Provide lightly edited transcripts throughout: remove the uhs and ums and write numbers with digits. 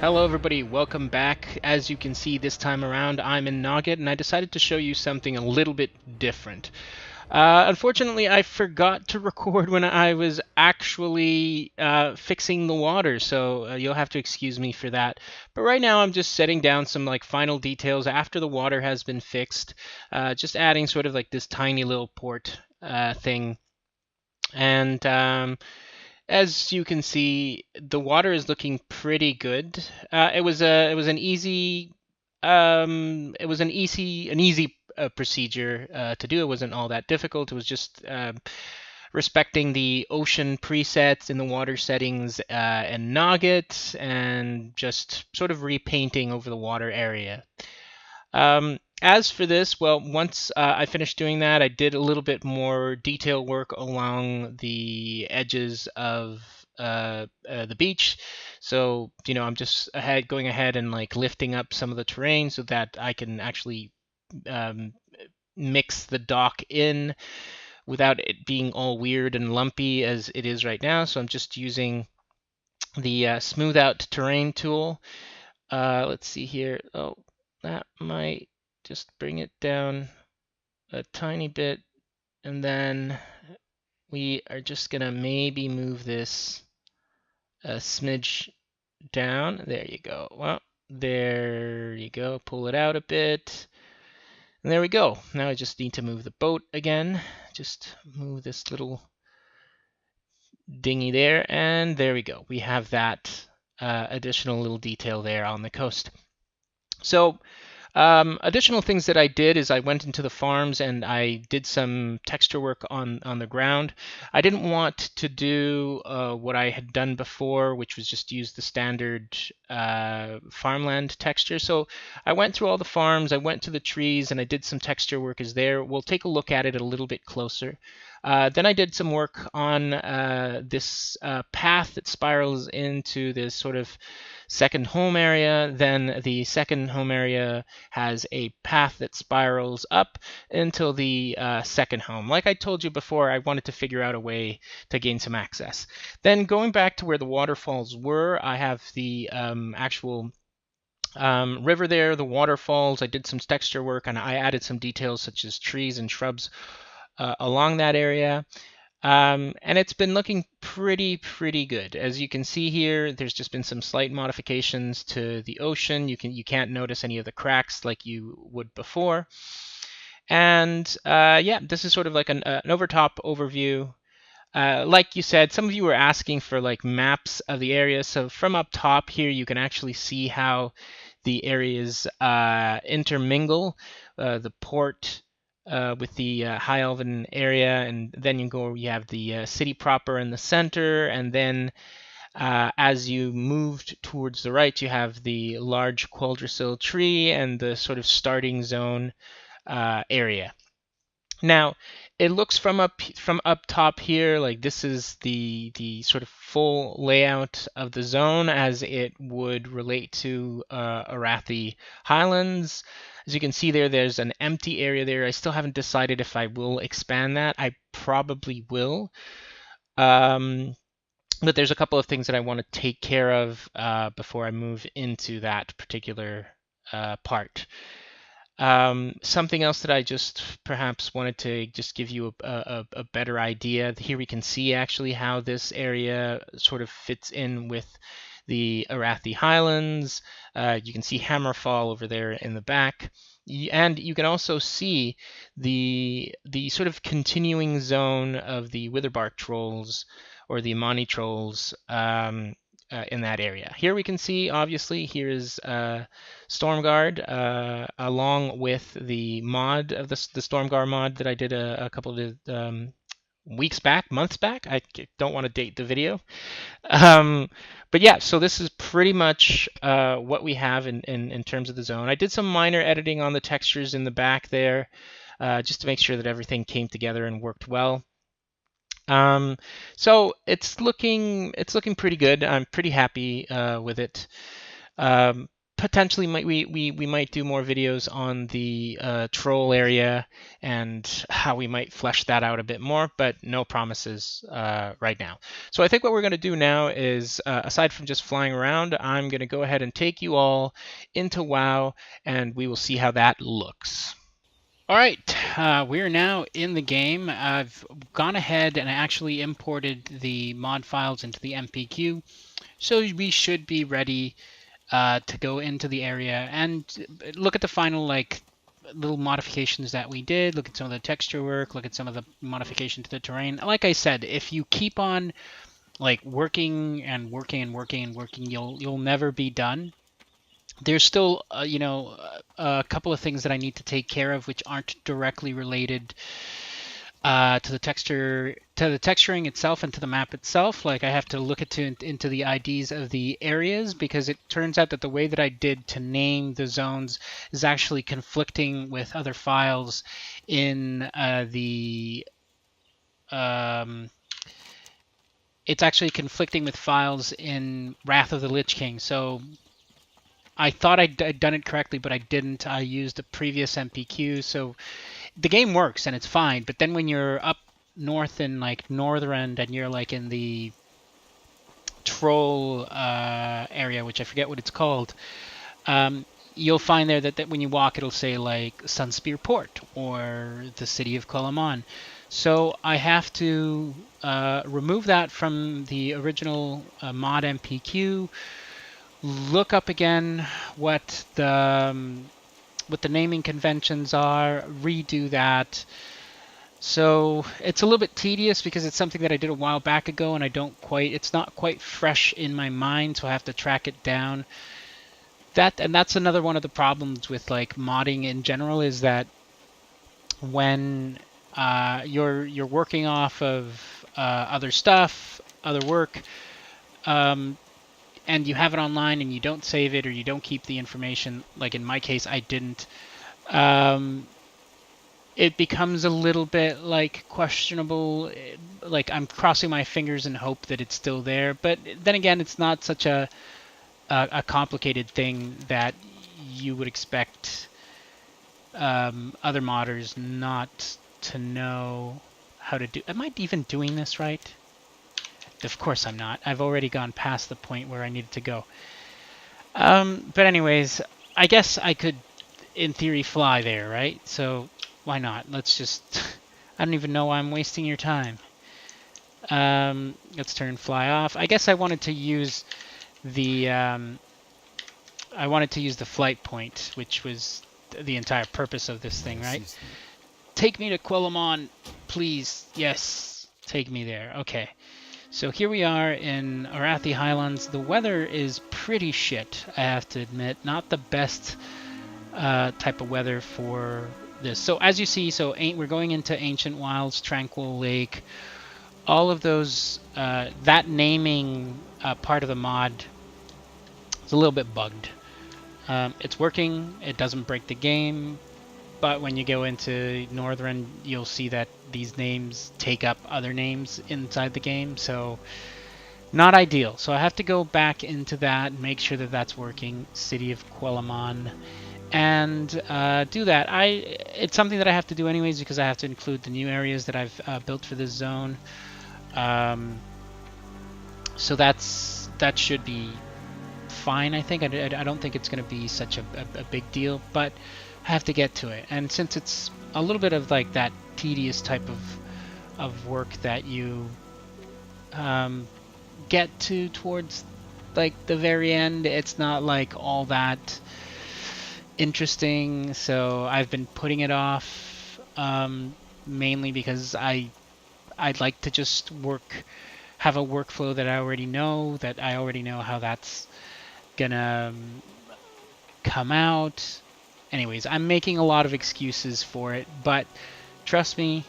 Hello everybody, welcome back. As you can see this time around I'm in Noggit and I decided to show you something a little bit different. Unfortunately I forgot to record when I was actually fixing the water, so you'll have to excuse me for that. But right now I'm just setting down some final details after the water has been fixed, just adding sort of like this tiny little port thing. And as you can see, the water is looking pretty good. It was an easy procedure to do. It wasn't all that difficult. It was just respecting the ocean presets in the water settings and Noggit, and just sort of repainting over the water area. As for this, well, once I finished doing that, I did a little bit more detail work along the edges of the beach. So, I'm just going ahead and lifting up some of the terrain so that I can actually um, mix the dock in without it being all weird and lumpy as it is right now. So I'm just using the smooth out terrain tool. Let's see here. Oh, that might just bring it down a tiny bit, and then we are just gonna maybe move this a smidge down. There you go. Well, there you go. Pull it out a bit. And there we go. Now I just need to move the boat again. Just move this little dinghy there, and there we go. We have that additional little detail there on the coast. So additional things that I did is I went into the farms and I did some texture work on the ground. I didn't want to do what I had done before, which was just use the standard farmland texture. So I went through all the farms, I went to the trees, and I did some texture work is there. We'll take a look at it a little bit closer. Then I did some work on this path that spirals into this sort of second home area. Then the second home area has a path that spirals up until the second home. Like I told you before, I wanted to figure out a way to gain some access. Then going back to where the waterfalls were, I have the actual river there, the waterfalls. I did some texture work and I added some details such as trees and shrubs along that area. And it's been looking pretty good. As you can see here, there's just been some slight modifications to the ocean. You can't notice any of the cracks like you would before. And yeah, this is sort of like an overtop overview. Like you said, some of you were asking for maps of the area. So from up top here, you can actually see how the areas intermingle. The port with the High Elven area, and then you have the city proper in the center, and then as you moved towards the right, you have the large Queldrasil tree and the sort of starting zone area. Now, it looks from up top here like this is the sort of full layout of the zone as it would relate to Arathi Highlands. As you can see there, there's an empty area there. I still haven't decided if I will expand that. I probably will. But there's a couple of things that I want to take care of before I move into that particular part. Something else that I just perhaps wanted to just give you a better idea. Here we can see actually how this area sort of fits in with the Arathi Highlands. You can see Hammerfall over there in the back. And you can also see the sort of continuing zone of the Witherbark trolls or the Amani trolls in that area. Here we can see, obviously, here is Stormguard, along with the mod of the Stormguard mod that I did a couple of months back. I don't want to date the video. But yeah, so this is pretty much what we have in terms of the zone. I did some minor editing on the textures in the back there, just to make sure that everything came together and worked well. So it's looking pretty good. I'm pretty happy with it. potentially we might do more videos on the troll area and how we might flesh that out a bit more, but no promises right now. So I think what we're going to do now is, aside from just flying around, I'm going to go ahead and take you all into WoW, and we will see how that looks. All right, we're now in the game. I've gone ahead and actually imported the mod files into the MPQ, so we should be ready to go into the area and look at the final little modifications that we did, look at some of the texture work, look at some of the modification to the terrain. Like I said, if you keep on like working and working and working and working, you'll never be done. There's still a couple of things that I need to take care of which aren't directly related to the texturing itself and to the map itself. Like I have to look into the IDs of the areas, because it turns out that the way that I did to name the zones is actually conflicting with other files in it's actually conflicting with files in Wrath of the Lich King. So I thought I'd done it correctly, but I didn't. I used a previous MPQ, so the game works and it's fine. But then when you're up north in like Northrend and you're like in the troll area, which I forget what it's called, you'll find there that when you walk, it'll say like Sunspear Port or the city of Koloman. So I have to remove that from the original mod MPQ. Look up again what the naming conventions are, redo that. So it's a little bit tedious because it's something that I did a while back ago and it's not quite fresh in my mind, so I have to track it down. That's another one of the problems with like modding in general, is that when you're working off of other stuff, other work, and you have it online and you don't save it or you don't keep the information, like in my case I didn't, it becomes a little bit like questionable. Like I'm crossing my fingers and hope that it's still there, but then again, it's not such a complicated thing that you would expect other modders not to know how to do. Am I even doing this right? Of course I'm not. I've already gone past the point where I needed to go. But anyways, I guess I could, in theory, fly there, right? So why not? Let's just... I don't even know why I'm wasting your time. Let's turn fly off. I guess I wanted to use the... flight point, which was the entire purpose of this thing, right? Take me to Quelimon, please. Yes, take me there. Okay. So here we are in Arathi Highlands. The weather is pretty shit, I have to admit. Not the best type of weather for this. So as you see, we're going into Ancient Wilds, Tranquil Lake. All of those, that naming part of the mod is a little bit bugged. It's working. It doesn't break the game. But when you go into Northrend, you'll see that these names take up other names inside the game, so not ideal. So I have to go back into that and make sure that that's working. City of Quelimon, and do that. It's something that I have to do anyways because I have to include the new areas that I've built for this zone. So that should be fine, I think. I don't think it's going to be such a big deal, but I have to get to it. And since it's a little bit of like that tedious type of work that you get to towards like the very end, it's not like all that interesting. So I've been putting it off, mainly because I'd like to just have a workflow that I already know how that's gonna come out. Anyways, I'm making a lot of excuses for it, but trust me,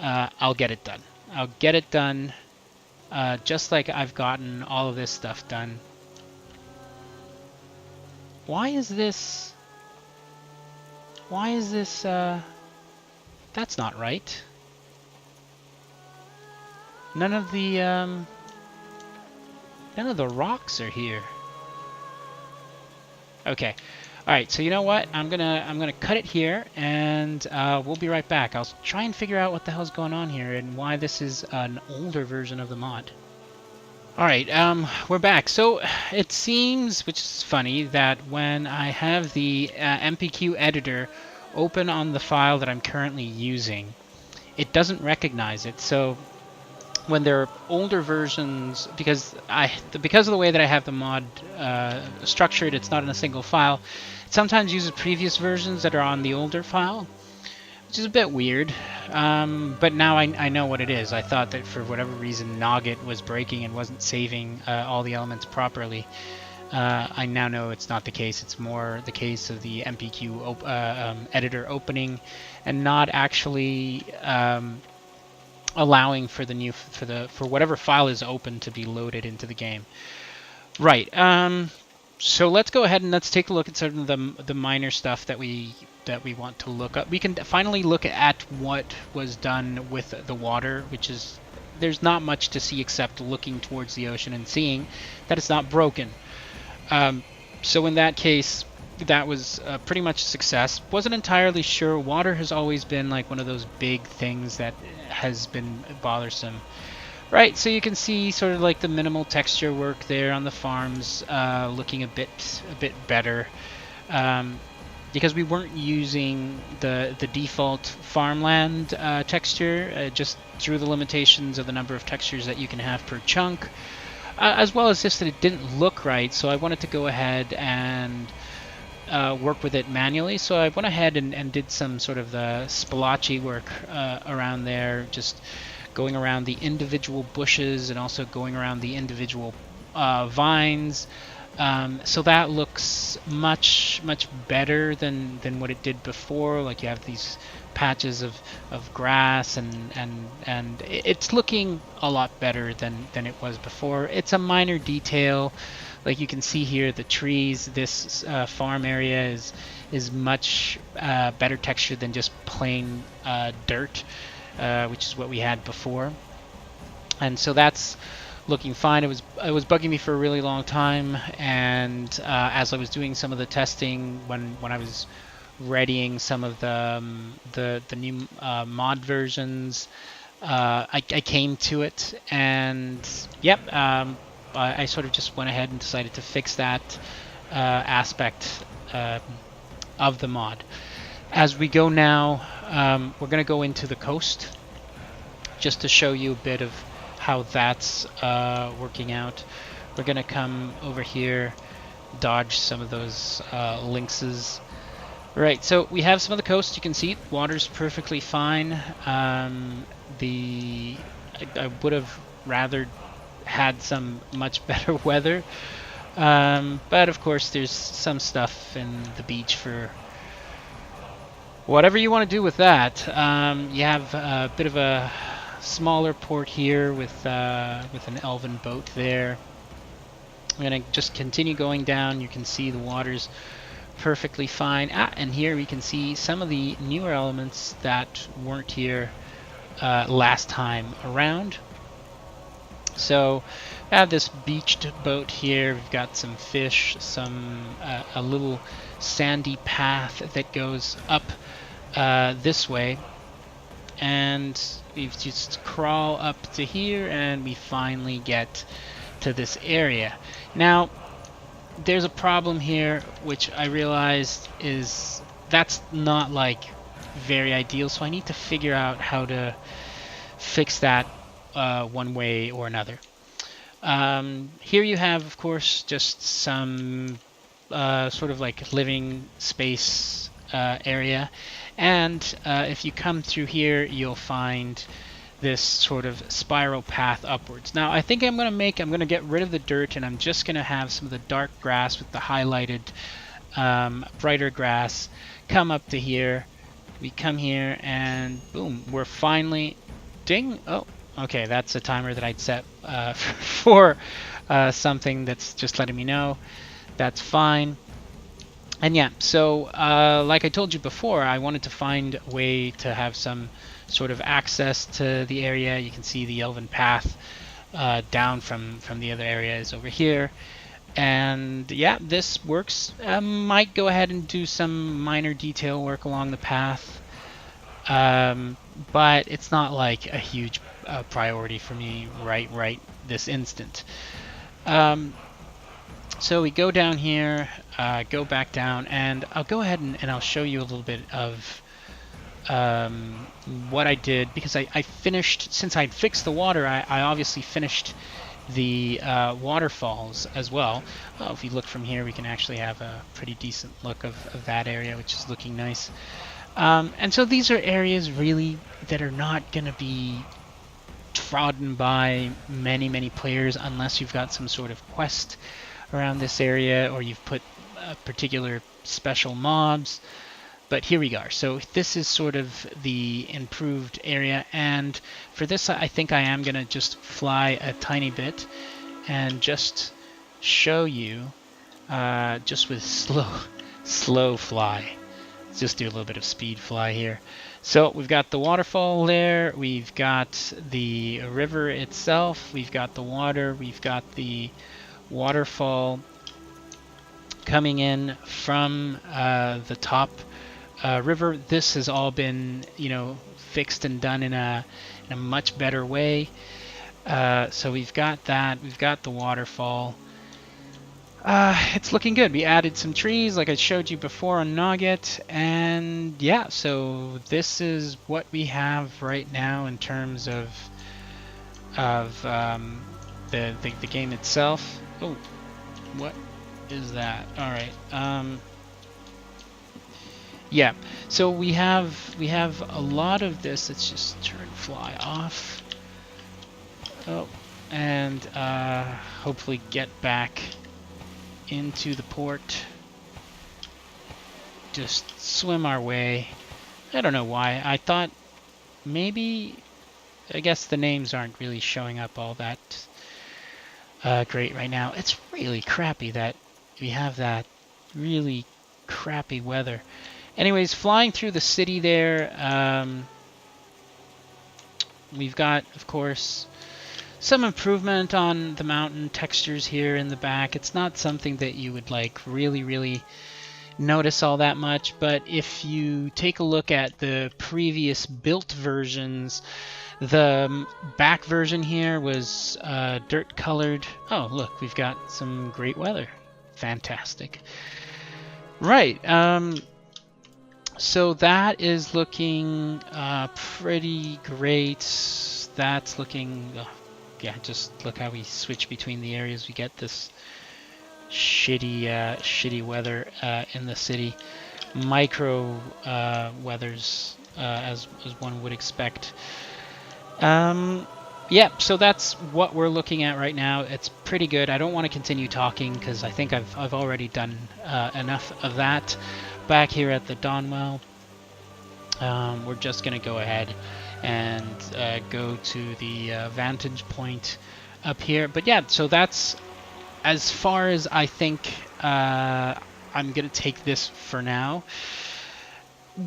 I'll get it done. I'll get it done, just like I've gotten all of this stuff done. Why is this... that's not right. None of the rocks are here. Okay. All right. So you know what? I'm gonna cut it here, and we'll be right back. I'll try and figure out what the hell's going on here and why this is an older version of the mod. All right. We're back. So it seems, which is funny, that when I have the MPQ editor open on the file that I'm currently using, it doesn't recognize it. So when there are older versions, because of the way that I have the mod structured, it's not in a single file. It sometimes uses previous versions that are on the older file, which is a bit weird. But now I know what it is. I thought that for whatever reason Noggit was breaking and wasn't saving all the elements properly. I now know it's not the case. It's more the case of the MPQ editor opening and not actually allowing for the new for whatever file is open to be loaded into the game. Right. So let's go ahead and let's take a look at some of the minor stuff that we want to look up. We can finally look at what was done with the water, which is there's not much to see except looking towards the ocean and seeing that it's not broken. So in that case, that was pretty much a success. Wasn't entirely sure. Water has always been like one of those big things that has been bothersome. Right, so you can see sort of like the minimal texture work there on the farms, looking a bit better, because we weren't using the default farmland texture, just through the limitations of the number of textures that you can have per chunk, as well as just that it didn't look right. So I wanted to go ahead and work with it manually. So I went ahead and did some sort of the splotchy work around there, just going around the individual bushes and also going around the individual vines. So that looks much better than what it did before. Like you have these patches of grass and it's looking a lot better than it was before. It's a minor detail. Like you can see here, the trees, this farm area is much better texture than just plain dirt, which is what we had before. And so that's looking fine. It was bugging me for a really long time, and as I was doing some of the testing when I was readying some of the new mod versions, I came to it, and yep, I sort of just went ahead and decided to fix that aspect of the mod. As we go now, we're going to go into the coast just to show you a bit of how that's working out. We're going to come over here, dodge some of those lynxes. Right, so we have some of the coast. You can see water's perfectly fine. I would have rather had some much better weather, but of course there's some stuff in the beach for whatever you want to do with that. You have a bit of a smaller port here with an elven boat there. I'm gonna just continue going down. You can see the water's perfectly fine. And here we can see some of the newer elements that weren't here last time around. So I have this beached boat here. We've got some fish, a little sandy path that goes up this way, and we just crawl up to here and we finally get to this area. Now there's a problem here, which I realized is that's not like very ideal, so I need to figure out how to fix that one way or another. Here you have, of course, just some sort of like living space area, and if you come through here, you'll find this sort of spiral path upwards. Now I think I'm going to get rid of the dirt, and I'm just going to have some of the dark grass with the highlighted brighter grass come up to here. We come here and boom, we're finally ding. Oh, okay, that's a timer that I'd set for something that's just letting me know. That's fine. And yeah, so like I told you before, I wanted to find a way to have some sort of access to the area. You can see the elven path down from the other areas over here. And yeah, this works. Might go ahead and do some minor detail work along the path, but it's not like a huge priority for me right this instant. So we go down here, go back down, and I'll go ahead and I'll show you a little bit of what I did, because I finished, since I'd fixed the water, I obviously finished the waterfalls as well. If you look from here, we can actually have a pretty decent look of that area, which is looking nice. And so these are areas really that are not going to be trodden by many players unless you've got some sort of quest around this area or you've put particular special mobs. But here we are. So this is sort of the improved area, and for this I think I am going to just fly a tiny bit and just show you just with slow fly. Let's just do a little bit of speed fly here. So we've got the waterfall there, we've got the river itself, we've got the water, we've got the waterfall coming in from the top river. This has all been, fixed and done in a much better way. So we've got that. We've got the waterfall. It's looking good. We added some trees, like I showed you before on Noggit, and yeah. So this is what we have right now in terms of the game itself. Oh, what is that? All right. Yeah, so we have a lot of this. Let's just turn fly off. Oh, and hopefully get back into the port. Just swim our way. I don't know why. I thought maybe, I guess the names aren't really showing up all that great right now. It's really crappy that we have that really crappy weather. Anyways, flying through the city there, we've got, of course, some improvement on the mountain textures here in the back. It's not something that you would like really notice all that much, but if you take a look at the previous built versions, the back version here was dirt colored. Oh, look, we've got some great weather. Fantastic. Right. So that is looking pretty great. That's looking, yeah, just look how we switch between the areas. We get this shitty weather in the city. Micro weathers, as one would expect. Yeah, so that's what we're looking at right now. It's pretty good. I don't want to continue talking because I think I've already done enough of that. Back here at the Dawnwell, we're just going to go ahead and go to the vantage point up here. But yeah, so that's as far as I think I'm going to take this for now.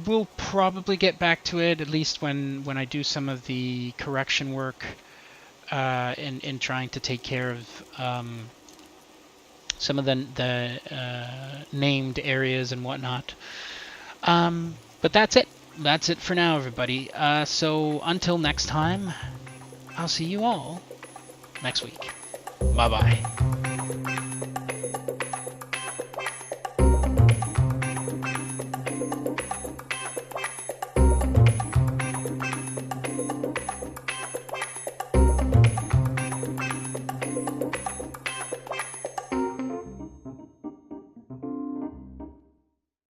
We'll probably get back to it, at least when I do some of the correction work in trying to take care of some of the named areas and whatnot. But that's it. That's it for now, everybody. So until next time, I'll see you all next week. Bye-bye.